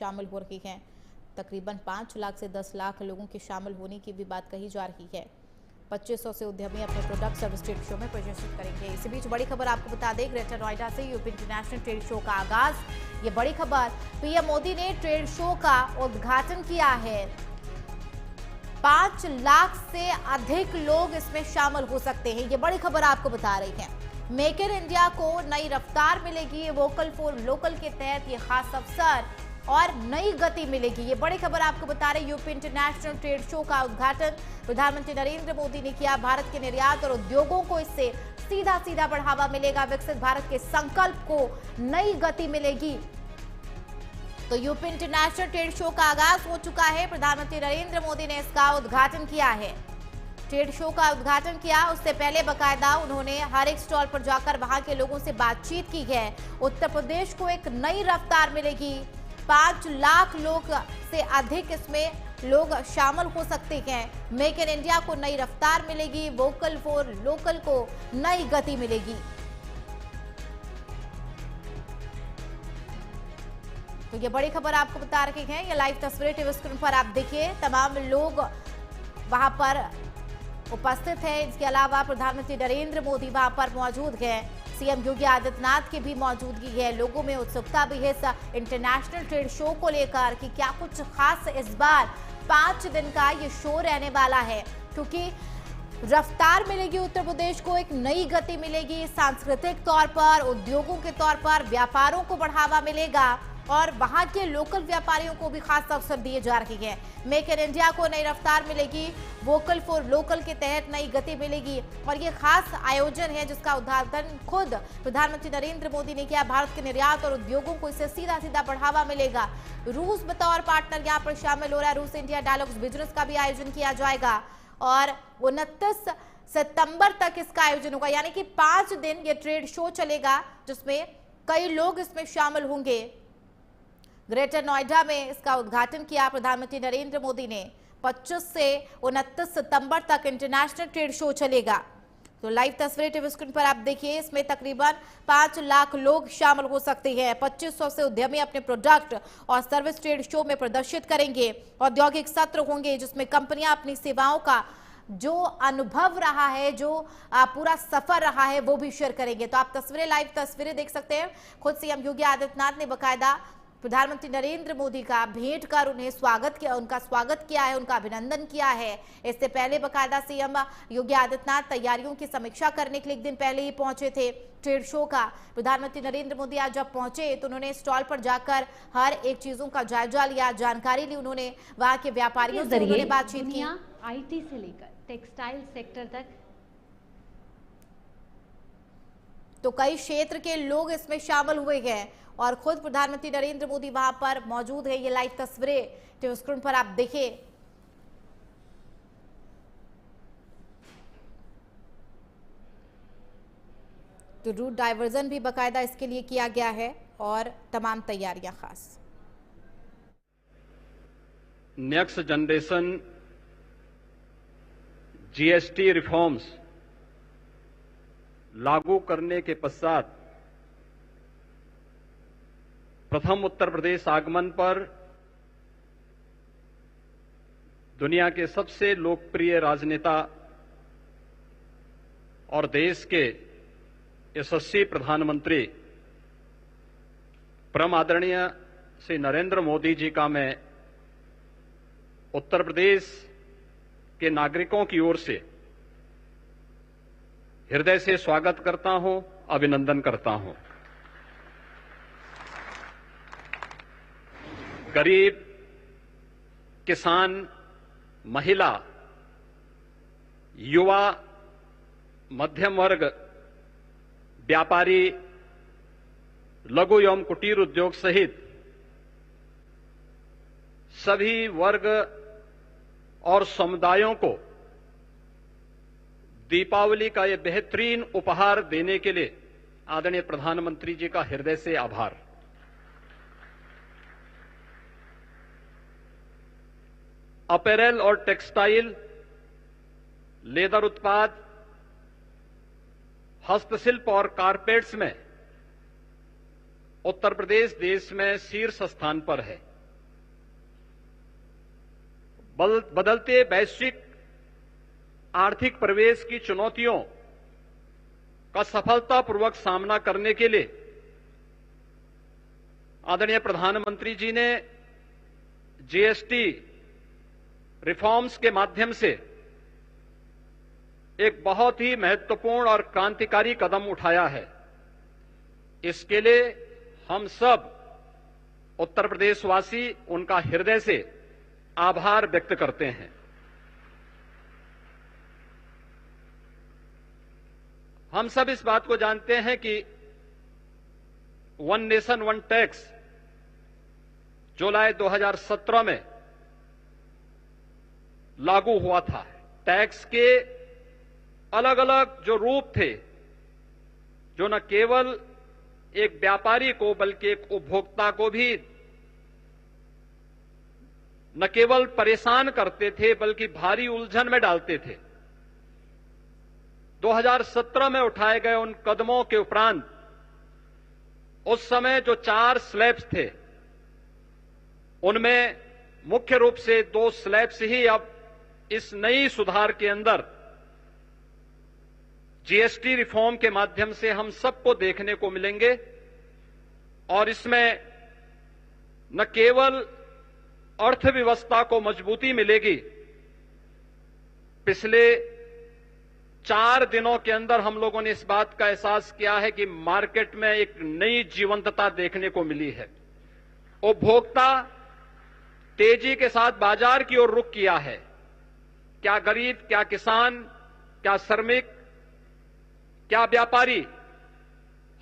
शामिल हो रही हैं। तकरीबन 5 लाख से 10 लाख लोगों के शामिल होने की भी बात कही जा रही है। 2500 से उद्यमी अपने प्रोडक्ट सर्विस ट्रेड शो में प्रदर्शित करेंगे। इसी बीच बड़ी खबर आपको बता दें, ग्रेटर नोएडा से यूपी इंटरनेशनल ट्रेड शो का आगाज। ये बड़ी खबर, पीएम मोदी ने ट्रेड शो का उद्घाटन किया है। 5 लाख से अधिक लोग इसमें शामिल हो सकते हैं। ये बड़ी खबर आपको बता रही है। मेक इन इंडिया को नई रफ्तार मिलेगी। वोकल फॉर लोकल के तहत ये खास अवसर और नई गति मिलेगी। ये बड़ी खबर आपको बता रहे, यूपी इंटरनेशनल ट्रेड शो का उद्घाटन प्रधानमंत्री नरेंद्र मोदी ने किया। भारत के निर्यात और उद्योगों को इससे सीधा बढ़ावा मिलेगा। विकसित भारत के संकल्प को नई गति मिलेगी। तो यूपी इंटरनेशनल ट्रेड शो का आगाज हो चुका है। प्रधानमंत्री नरेंद्र मोदी ने इसका उद्घाटन किया है। ट्रेड शो का उद्घाटन किया, उससे पहले बकायदा उन्होंने हर एक स्टॉल पर जाकर वहां के लोगों से बातचीत की है। उत्तर प्रदेश को एक नई रफ्तार मिलेगी। 5 लाख लोग से अधिक इसमें लोग शामिल हो सकते हैं। मेक इन इंडिया को नई रफ्तार मिलेगी। वोकल फॉर लोकल को नई गति मिलेगी। तो ये बड़ी खबर आपको बता रहे हैं। ये लाइव तस्वीरें टीवी स्क्रीन पर आप देखिए। तमाम लोग वहां पर उपस्थित हैं। इसके अलावा प्रधानमंत्री नरेंद्र मोदी वहां पर मौजूद हैं। सीएम योगी आदित्यनाथ की भी मौजूदगी है। लोगों में उत्सुकता भी है इस इंटरनेशनल ट्रेड शो को लेकर कि क्या कुछ खास इस बार 5 दिन का ये शो रहने वाला है, क्योंकि रफ्तार मिलेगी। उत्तर प्रदेश को एक नई गति मिलेगी। सांस्कृतिक तौर पर, उद्योगों के तौर पर व्यापारों को बढ़ावा मिलेगा और वहां के लोकल व्यापारियों को भी खास अवसर दिए जा रहे हैं। मेक इन इंडिया को नई रफ्तार मिलेगी। वोकल फॉर लोकल के तहत नई गति मिलेगी और ये खास आयोजन है जिसका उद्घाटन खुद प्रधानमंत्री नरेंद्र मोदी ने किया। भारत के निर्यात और उद्योगों को इससे सीधा बढ़ावा मिलेगा। रूस बतौर पार्टनर यहाँ पर शामिल हो रहा है। रूस इंडिया डायलॉग्स बिजनेस का भी आयोजन किया जाएगा और 29 सितंबर तक इसका आयोजन होगा। यानी कि 5 दिन ये ट्रेड शो चलेगा जिसमें कई लोग इसमें शामिल होंगे। ग्रेटर नोएडा में इसका उद्घाटन किया प्रधानमंत्री नरेंद्र मोदी ने। 25 से 29 सितंबर तक इंटरनेशनल ट्रेड शो चलेगा। तो लाइव तस्वीरें टीवी स्क्रीन पर आप देखिए। इसमें तकरीबन 5 लाख लोग शामिल हो सकते हैं। 2500 से उद्यमी अपने प्रोडक्ट और सर्विस ट्रेड शो में प्रदर्शित करेंगे। औद्योगिक सत्र होंगे जिसमें कंपनियां अपनी सेवाओं का जो अनुभव रहा है, जो पूरा सफर रहा है, वो भी शेयर करेंगे। तो आप लाइव तस्वीरें देख सकते हैं। खुद सीएम योगी आदित्यनाथ ने बकायदा प्रधानमंत्री नरेंद्र मोदी का भेंट कर उन्हें स्वागत किया, उनका स्वागत किया है, उनका अभिनंदन किया है। इससे पहले बकायदा सीएम योगी आदित्यनाथ तैयारियों की समीक्षा करने के लिए एक दिन पहले ही पहुंचे थे ट्रेड शो का। प्रधानमंत्री नरेंद्र मोदी आज जब पहुंचे तो उन्होंने स्टॉल पर जाकर हर एक चीजों का जायजा लिया, जानकारी ली। उन्होंने वहां के व्यापारियों से उन्होंने बातचीत की। IT से लेकर टेक्सटाइल सेक्टर तक तो कई क्षेत्र के लोग इसमें शामिल हुए हैं और खुद प्रधानमंत्री नरेंद्र मोदी वहां पर मौजूद है। ये लाइव तस्वीरें टीवी स्क्रीन पर आप देखिए। तो रूट डाइवर्जन भी बकायदा इसके लिए किया गया है और तमाम तैयारियां खास। नेक्स्ट जनरेशन GST रिफॉर्म्स लागू करने के पश्चात प्रथम उत्तर प्रदेश आगमन पर दुनिया के सबसे लोकप्रिय राजनेता और देश के यशस्वी प्रधानमंत्री परम आदरणीय श्री नरेंद्र मोदी जी का मैं उत्तर प्रदेश के नागरिकों की ओर से हृदय से स्वागत करता हूं, अभिनंदन करता हूं। गरीब, किसान, महिला, युवा, मध्यम वर्ग, व्यापारी, लघु एवं कुटीर उद्योग सहित सभी वर्ग और समुदायों को दीपावली का यह बेहतरीन उपहार देने के लिए आदरणीय प्रधानमंत्री जी का हृदय से आभार। अपैरल और टेक्सटाइल, लेदर उत्पाद, हस्तशिल्प और कारपेट्स में उत्तर प्रदेश देश में शीर्ष स्थान पर है। बदलते वैश्विक आर्थिक परिवेश की चुनौतियों का सफलतापूर्वक सामना करने के लिए आदरणीय प्रधानमंत्री जी ने जीएसटी रिफॉर्म्स के माध्यम से एक बहुत ही महत्वपूर्ण और क्रांतिकारी कदम उठाया है। इसके लिए हम सब उत्तर प्रदेशवासी उनका हृदय से आभार व्यक्त करते हैं। हम सब इस बात को जानते हैं कि वन नेशन वन टैक्स जुलाई 2017 में लागू हुआ था। टैक्स के अलग अलग जो रूप थे, जो न केवल एक व्यापारी को बल्कि एक उपभोक्ता को भी न केवल परेशान करते थे बल्कि भारी उलझन में डालते थे। 2017 में उठाए गए उन कदमों के उपरांत उस समय जो 4 स्लैब्स थे, उनमें मुख्य रूप से 2 स्लैब्स ही अब इस नई सुधार के अंदर जीएसटी रिफॉर्म के माध्यम से हम सबको देखने को मिलेंगे। और इसमें न केवल अर्थव्यवस्था को मजबूती मिलेगी, पिछले 4 दिनों के अंदर हम लोगों ने इस बात का एहसास किया है कि मार्केट में एक नई जीवंतता देखने को मिली है। उपभोक्ता तेजी के साथ बाजार की ओर रुख किया है। क्या गरीब, क्या किसान, क्या श्रमिक, क्या व्यापारी,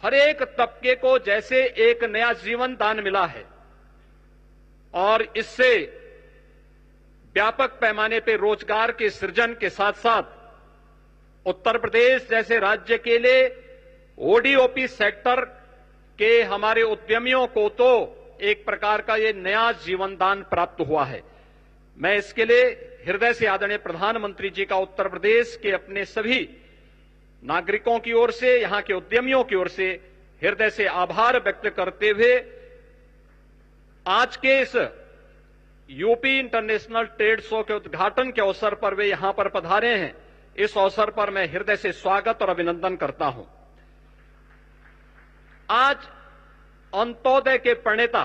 हर एक तबके को जैसे एक नया जीवन दान मिला है और इससे व्यापक पैमाने पर रोजगार के सृजन के साथ साथ उत्तर प्रदेश जैसे राज्य के लिए ओडीओपी सेक्टर के हमारे उद्यमियों को तो एक प्रकार का ये नया जीवन दान प्राप्त हुआ है। मैं इसके लिए हृदय से आदरणीय प्रधानमंत्री जी का उत्तर प्रदेश के अपने सभी नागरिकों की ओर से, यहां के उद्यमियों की ओर से हृदय से आभार व्यक्त करते हुए आज के इस यूपी इंटरनेशनल ट्रेड शो के उद्घाटन के अवसर पर वे यहां पर पधारे हैं। इस अवसर पर मैं हृदय से स्वागत और अभिनंदन करता हूं। आज अंत्योदय के प्रणेता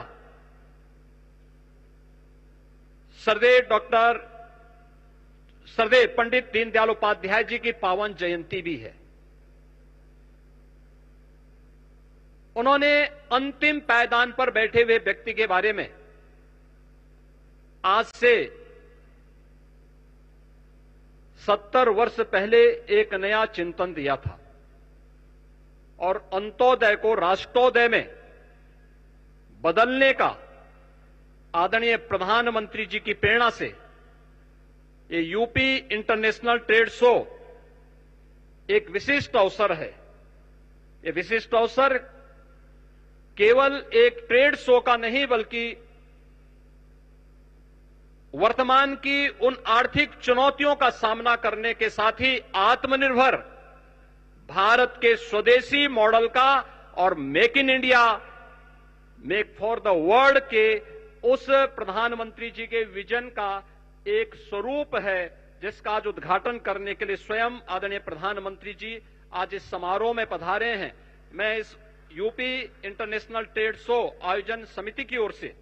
सरदेव पंडित दीनदयाल उपाध्याय जी की पावन जयंती भी है। उन्होंने अंतिम पायदान पर बैठे हुए व्यक्ति के बारे में आज से 70 वर्ष पहले एक नया चिंतन दिया था और अंत्योदय को राष्ट्रोदय में बदलने का आदरणीय प्रधानमंत्री जी की प्रेरणा से ये यूपी इंटरनेशनल ट्रेड शो एक विशिष्ट अवसर है। ये विशिष्ट अवसर केवल एक ट्रेड शो का नहीं बल्कि वर्तमान की उन आर्थिक चुनौतियों का सामना करने के साथ ही आत्मनिर्भर भारत के स्वदेशी मॉडल का और make in India, make for the world के उस प्रधानमंत्री जी के विजन का एक स्वरूप है, जिसका आज उद्घाटन करने के लिए स्वयं आदरणीय प्रधानमंत्री जी आज इस समारोह में पधारे हैं। मैं इस यूपी इंटरनेशनल ट्रेड शो आयोजन समिति की ओर से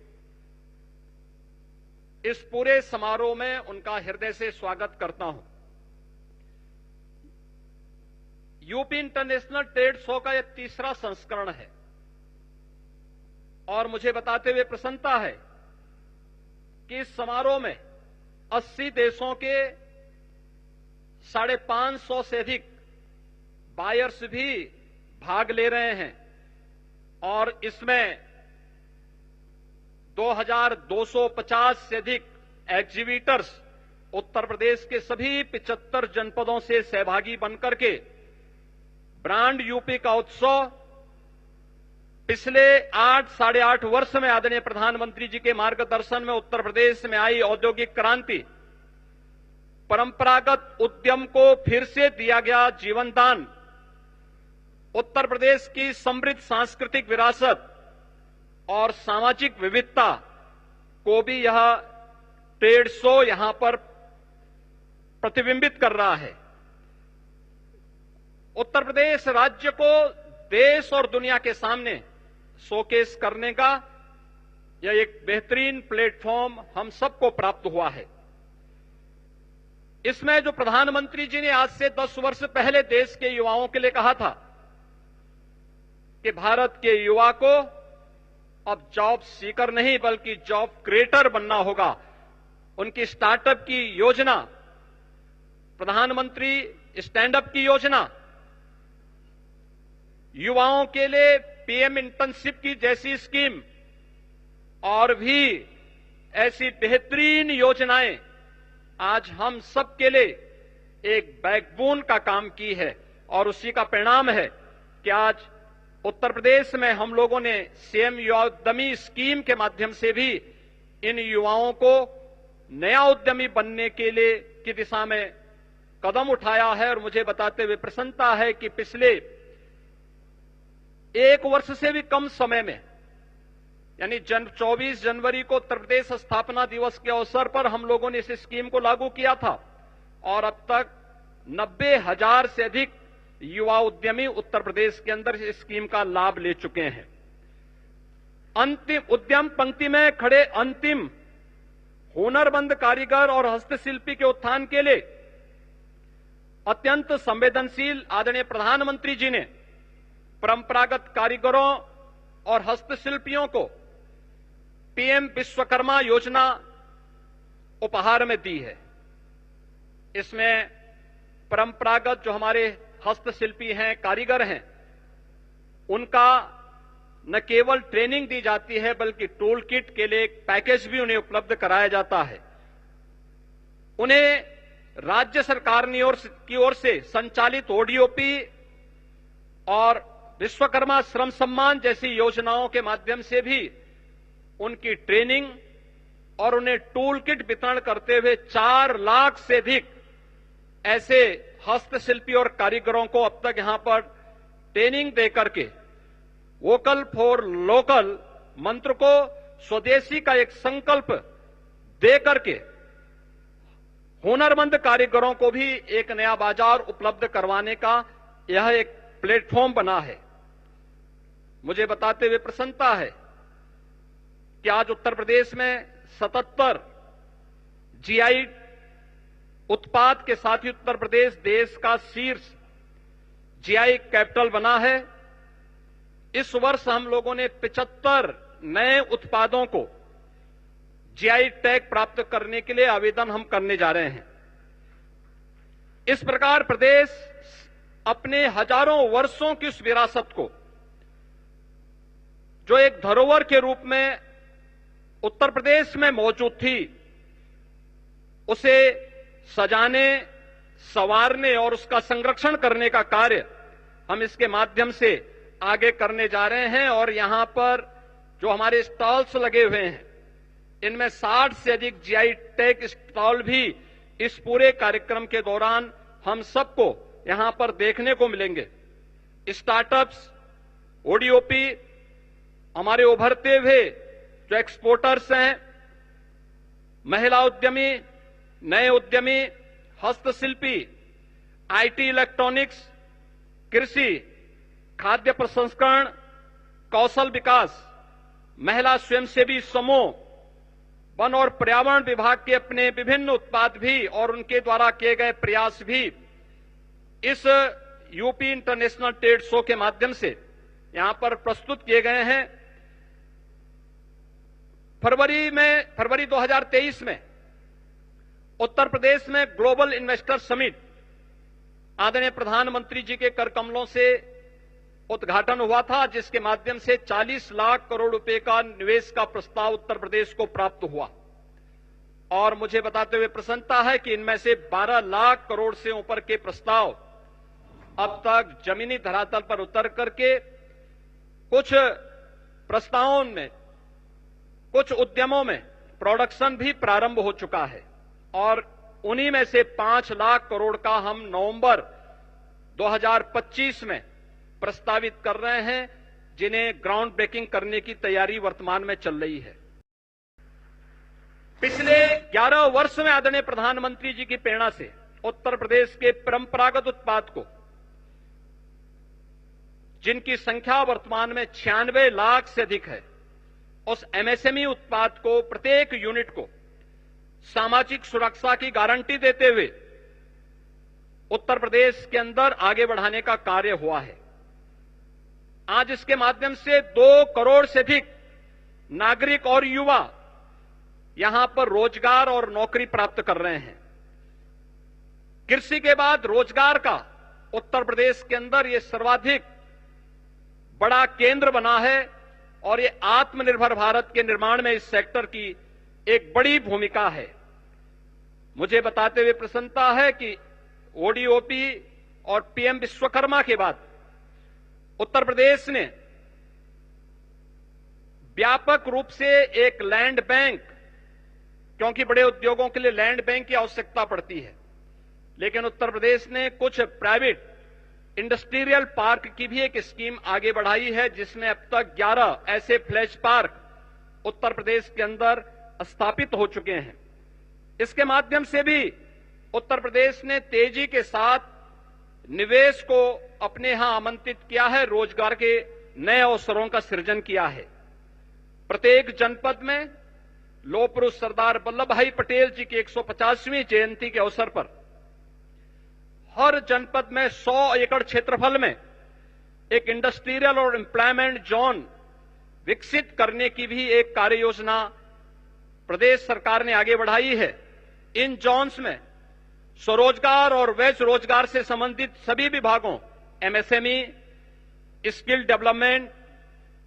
इस पूरे समारोह में उनका हृदय से स्वागत करता हूं। यूपी इंटरनेशनल ट्रेड शो का यह 3रा संस्करण है और मुझे बताते हुए प्रसन्नता है कि इस समारोह में 80 देशों के 550 से अधिक बायर्स भी भाग ले रहे हैं और इसमें 2250 से अधिक एग्जीबिटर्स उत्तर प्रदेश के सभी 75 जनपदों से सहभागी बनकर के ब्रांड यूपी का उत्सव पिछले 8-8.5 वर्ष में आदरणीय प्रधानमंत्री जी के मार्गदर्शन में उत्तर प्रदेश में आई औद्योगिक क्रांति, परंपरागत उद्यम को फिर से दिया गया जीवन दान, उत्तर प्रदेश की समृद्ध सांस्कृतिक विरासत और सामाजिक विविधता को भी यह ट्रेड शो यहां पर प्रतिबिंबित कर रहा है। उत्तर प्रदेश राज्य को देश और दुनिया के सामने शोकेस करने का यह एक बेहतरीन प्लेटफॉर्म हम सबको प्राप्त हुआ है। इसमें जो प्रधानमंत्री जी ने आज से 10 वर्ष पहले देश के युवाओं के लिए कहा था कि भारत के युवा को अब जॉब सीकर नहीं बल्कि जॉब क्रिएटर बनना होगा, उनकी स्टार्टअप की योजना, प्रधानमंत्री स्टैंड अप की योजना, युवाओं के लिए पीएम इंटर्नशिप की जैसी स्कीम और भी ऐसी बेहतरीन योजनाएं आज हम सब के लिए एक बैकबोन का काम की है। और उसी का परिणाम है कि आज उत्तर प्रदेश में हम लोगों ने सीएम युवा उद्यमी स्कीम के माध्यम से भी इन युवाओं को नया उद्यमी बनने के लिए की दिशा में कदम उठाया है। और मुझे बताते हुए प्रसन्नता है कि पिछले 1 वर्ष से भी कम समय में यानी 24 जनवरी को उत्तर प्रदेश स्थापना दिवस के अवसर पर हम लोगों ने इस स्कीम को लागू किया था और अब तक 90,000 से अधिक युवा उद्यमी उत्तर प्रदेश के अंदर इस स्कीम का लाभ ले चुके हैं। अंतिम उद्यम पंक्ति में खड़े अंतिम हुनरमंद कारीगर और हस्तशिल्पी के उत्थान के लिए अत्यंत संवेदनशील आदरणीय प्रधानमंत्री जी ने परंपरागत कारीगरों और हस्तशिल्पियों को पीएम विश्वकर्मा योजना उपहार में दी है। इसमें परंपरागत जो हमारे हस्तशिल्पी हैं, कारीगर हैं, उनका न केवल ट्रेनिंग दी जाती है बल्कि टूल किट के लिए एक पैकेज भी उन्हें उपलब्ध कराया जाता है। उन्हें राज्य सरकार की ओर से संचालित ओडीओपी और विश्वकर्मा श्रम सम्मान जैसी योजनाओं के माध्यम से भी उनकी ट्रेनिंग और उन्हें टूल किट वितरण करते हुए 4 लाख से अधिक ऐसे हस्तशिल्पी और कारीगरों को अब तक यहां पर ट्रेनिंग देकर के वोकल फॉर लोकल मंत्र को, स्वदेशी का एक संकल्प देकर के हुनरमंद कारीगरों को भी एक नया बाजार उपलब्ध करवाने का यह एक प्लेटफॉर्म बना है। मुझे बताते हुए प्रसन्नता है कि आज उत्तर प्रदेश में 77 जीआई उत्पाद के साथ ही उत्तर प्रदेश देश का शीर्ष जीआई कैपिटल बना है। इस वर्ष हम लोगों ने 75 नए उत्पादों को जीआई टैग प्राप्त करने के लिए आवेदन हम करने जा रहे हैं। इस प्रकार प्रदेश अपने हजारों वर्षों की उस विरासत को, जो एक धरोहर के रूप में उत्तर प्रदेश में मौजूद थी, उसे सजाने, संवारने और उसका संरक्षण करने का कार्य हम इसके माध्यम से आगे करने जा रहे हैं। और यहां पर जो हमारे स्टॉल्स लगे हुए हैं, इनमें 60 से अधिक जीआई टैग स्टॉल भी इस पूरे कार्यक्रम के दौरान हम सबको यहां पर देखने को मिलेंगे। स्टार्टअप्स, ओडीओपी, हमारे उभरते हुए जो एक्सपोर्टर्स हैं, महिला उद्यमी, नए उद्यमी, हस्तशिल्पी, आईटी, इलेक्ट्रॉनिक्स, कृषि, खाद्य प्रसंस्करण, कौशल विकास, महिला स्वयंसेवी समूह, वन और पर्यावरण विभाग के अपने विभिन्न उत्पाद भी और उनके द्वारा किए गए प्रयास भी इस यूपी इंटरनेशनल ट्रेड शो के माध्यम से यहां पर प्रस्तुत किए गए हैं। फरवरी 2023 में उत्तर प्रदेश में ग्लोबल इन्वेस्टर समिट आदरणीय प्रधानमंत्री जी के कर कमलों से उद्घाटन हुआ था, जिसके माध्यम से 40 लाख करोड़ रुपए का निवेश का प्रस्ताव उत्तर प्रदेश को प्राप्त हुआ। और मुझे बताते हुए प्रसन्नता है कि इनमें से 12 लाख करोड़ से ऊपर के प्रस्ताव अब तक जमीनी धरातल पर उतर करके कुछ प्रस्तावों में, कुछ उद्यमों में प्रोडक्शन भी प्रारंभ हो चुका है। और उन्हीं में से 5 लाख करोड़ का हम नवंबर 2025 में प्रस्तावित कर रहे हैं, जिन्हें ग्राउंड ब्रेकिंग करने की तैयारी वर्तमान में चल रही है। पिछले 11 वर्ष में आदरणीय प्रधानमंत्री जी की प्रेरणा से उत्तर प्रदेश के परंपरागत उत्पाद को, जिनकी संख्या वर्तमान में 96 लाख से अधिक है, उस एमएसएमई उत्पाद को, प्रत्येक यूनिट को सामाजिक सुरक्षा की गारंटी देते हुए उत्तर प्रदेश के अंदर आगे बढ़ाने का कार्य हुआ है। आज इसके माध्यम से 2 करोड़ से अधिक नागरिक और युवा यहां पर रोजगार और नौकरी प्राप्त कर रहे हैं। कृषि के बाद रोजगार का उत्तर प्रदेश के अंदर यह सर्वाधिक बड़ा केंद्र बना है और ये आत्मनिर्भर भारत के निर्माण में इस सेक्टर की एक बड़ी भूमिका है। मुझे बताते हुए प्रसन्नता है कि ओडीओपी और पीएम विश्वकर्मा के बाद उत्तर प्रदेश ने व्यापक रूप से एक लैंड बैंक, क्योंकि बड़े उद्योगों के लिए लैंड बैंक की आवश्यकता पड़ती है, लेकिन उत्तर प्रदेश ने कुछ प्राइवेट इंडस्ट्रियल पार्क की भी एक स्कीम आगे बढ़ाई है, जिसमें अब तक 11 ऐसे फ्लैश पार्क उत्तर प्रदेश के अंदर स्थापित हो चुके हैं। इसके माध्यम से भी उत्तर प्रदेश ने तेजी के साथ निवेश को अपने यहां आमंत्रित किया है, रोजगार के नए अवसरों का सृजन किया है। प्रत्येक जनपद में लौह पुरुष सरदार वल्लभ भाई पटेल जी की 150वीं जयंती के अवसर पर हर जनपद में 100 एकड़ क्षेत्रफल में एक इंडस्ट्रियल और एम्प्लॉयमेंट जोन विकसित करने की भी एक कार्य योजना प्रदेश सरकार ने आगे बढ़ाई है। इन जोन्स में स्वरोजगार और वैश्य रोजगार से संबंधित सभी विभागों, एमएसएमई, स्किल डेवलपमेंट,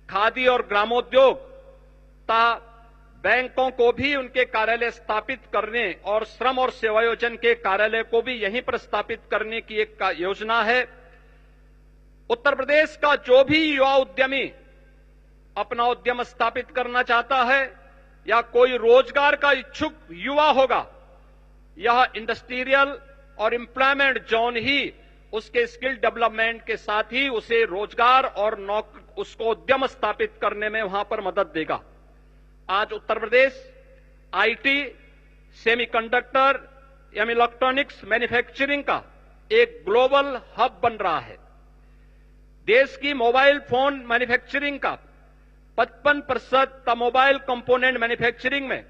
खादी और ग्रामोद्योग तथा बैंकों को भी उनके कार्यालय स्थापित करने और श्रम और सेवायोजन के कार्यालय को भी यहीं पर स्थापित करने की एक योजना है। उत्तर प्रदेश का जो भी युवा उद्यमी अपना उद्यम स्थापित करना चाहता है या कोई रोजगार का इच्छुक युवा होगा, यह इंडस्ट्रियल और एम्प्लॉयमेंट जोन ही उसके स्किल डेवलपमेंट के साथ ही उसे रोजगार और उसको उद्यम स्थापित करने में वहां पर मदद देगा। आज उत्तर प्रदेश आईटी, सेमीकंडक्टर या इलेक्ट्रॉनिक्स मैन्युफैक्चरिंग का एक ग्लोबल हब बन रहा है। देश की मोबाइल फोन मैन्युफैक्चरिंग का 55%, मोबाइल कंपोनेंट मैन्युफैक्चरिंग में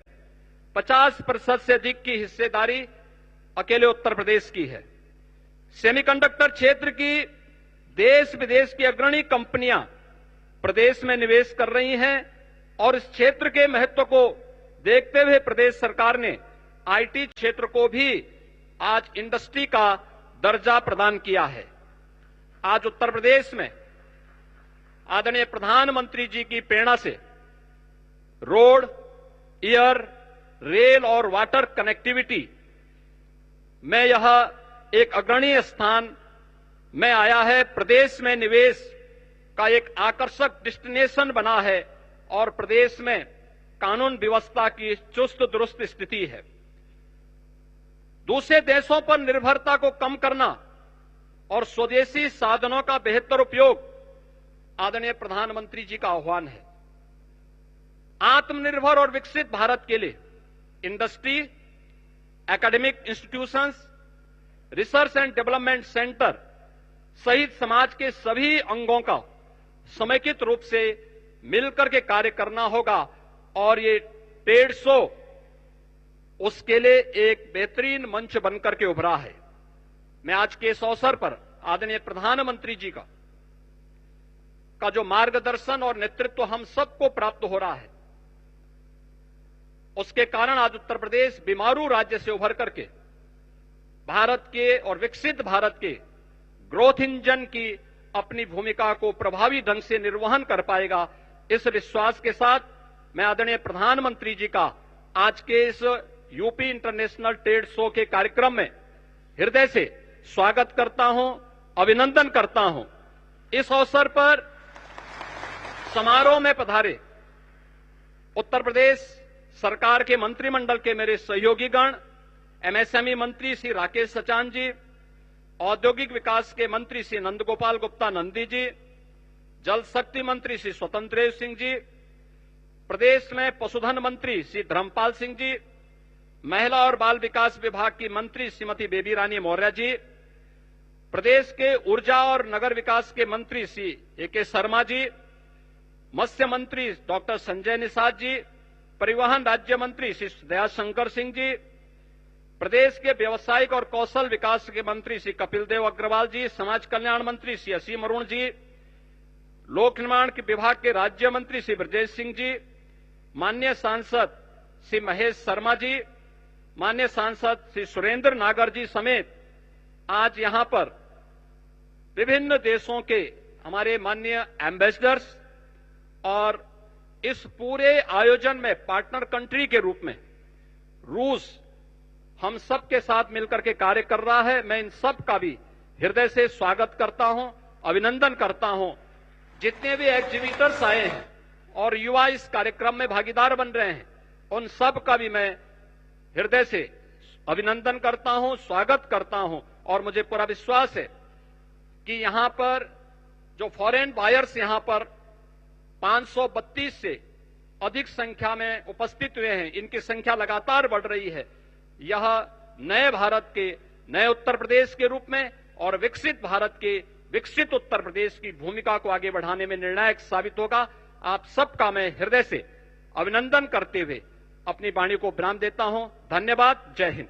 50% से अधिक की हिस्सेदारी अकेले उत्तर प्रदेश की है। सेमीकंडक्टर क्षेत्र की देश विदेश की अग्रणी कंपनियां प्रदेश में निवेश कर रही हैं और इस क्षेत्र के महत्व को देखते हुए प्रदेश सरकार ने आईटी क्षेत्र को भी आज इंडस्ट्री का दर्जा प्रदान किया है। आज उत्तर प्रदेश में आदरणीय प्रधानमंत्री जी की प्रेरणा से रोड, एयर, रेल और वाटर कनेक्टिविटी में यह एक अग्रणी स्थान में आया है। प्रदेश में निवेश का एक आकर्षक डेस्टिनेशन बना है और प्रदेश में कानून व्यवस्था की चुस्त दुरुस्त स्थिति है। दूसरे देशों पर निर्भरता को कम करना और स्वदेशी साधनों का बेहतर उपयोग आदरणीय प्रधानमंत्री जी का आह्वान है। आत्मनिर्भर और विकसित भारत के लिए industry, academic institutions, research and development centre सहित समाज के सभी अंगों का समेकित रूप से मिलकर के कार्य करना होगा और ये 150 उसके लिए एक बेहतरीन मंच बनकर के उभरा है। मैं आज के इस अवसर पर आदरणीय प्रधानमंत्री जी का जो मार्गदर्शन और नेतृत्व हम सबको प्राप्त हो रहा है, उसके कारण आज उत्तर प्रदेश बीमारू राज्य से उभर करके भारत के और विकसित भारत के ग्रोथ इंजन की अपनी भूमिका को प्रभावी ढंग से निर्वहन कर पाएगा। इस विश्वास के साथ मैं आदरणीय प्रधानमंत्री जी का आज के इस यूपी इंटरनेशनल ट्रेड शो के कार्यक्रम में हृदय से स्वागत करता हूं, अभिनंदन करता हूं। इस अवसर पर समारोह में पधारे उत्तर प्रदेश सरकार के मंत्रिमंडल के मेरे सहयोगीगण, एमएसएमई मंत्री श्री राकेश सचान जी, औद्योगिक विकास के मंत्री श्री नंदगोपाल गुप्ता नंदी जी, जल शक्ति मंत्री श्री स्वतंत्र देव सिंह जी, प्रदेश में पशुधन मंत्री श्री धर्मपाल सिंह जी, महिला और बाल विकास विभाग की मंत्री श्रीमती बेबी रानी मौर्य जी, प्रदेश के ऊर्जा और नगर विकास के मंत्री श्री ए.के. शर्मा जी, मत्स्य मंत्री डॉक्टर संजय निषाद जी, परिवहन राज्य मंत्री श्री दयाशंकर सिंह जी, प्रदेश के व्यवसायिक और कौशल विकास के मंत्री श्री कपिल देव अग्रवाल जी, समाज कल्याण मंत्री श्री असीम अरुण जी, लोक निर्माण के विभाग के राज्य मंत्री श्री ब्रजेश सिंह जी, माननीय सांसद श्री महेश शर्मा जी, माननीय सांसद श्री सुरेंद्र नागर जी समेत आज यहां पर विभिन्न देशों के हमारे माननीय एम्बेसडर्स और इस पूरे आयोजन में पार्टनर कंट्री के रूप में रूस हम सब के साथ मिलकर के कार्य कर रहा है। मैं इन सब का भी हृदय से स्वागत करता हूं, अभिनंदन करता हूं। जितने भी एग्जीबिटर्स आए हैं और युवा इस कार्यक्रम में भागीदार बन रहे हैं, उन सब का भी मैं हृदय से अभिनंदन करता हूं, स्वागत करता हूं। और मुझे पूरा विश्वास है कि यहां पर जो फॉरेन बायर्स यहां पर 532 से अधिक संख्या में उपस्थित हुए हैं, इनकी संख्या लगातार बढ़ रही है। यह नए भारत के, नए उत्तर प्रदेश के रूप में और विकसित भारत के विकसित उत्तर प्रदेश की भूमिका को आगे बढ़ाने में निर्णायक साबित होगा। आप सबका मैं हृदय से अभिनंदन करते हुए अपनी वाणी को विराम देता हूं। धन्यवाद। जय हिंद।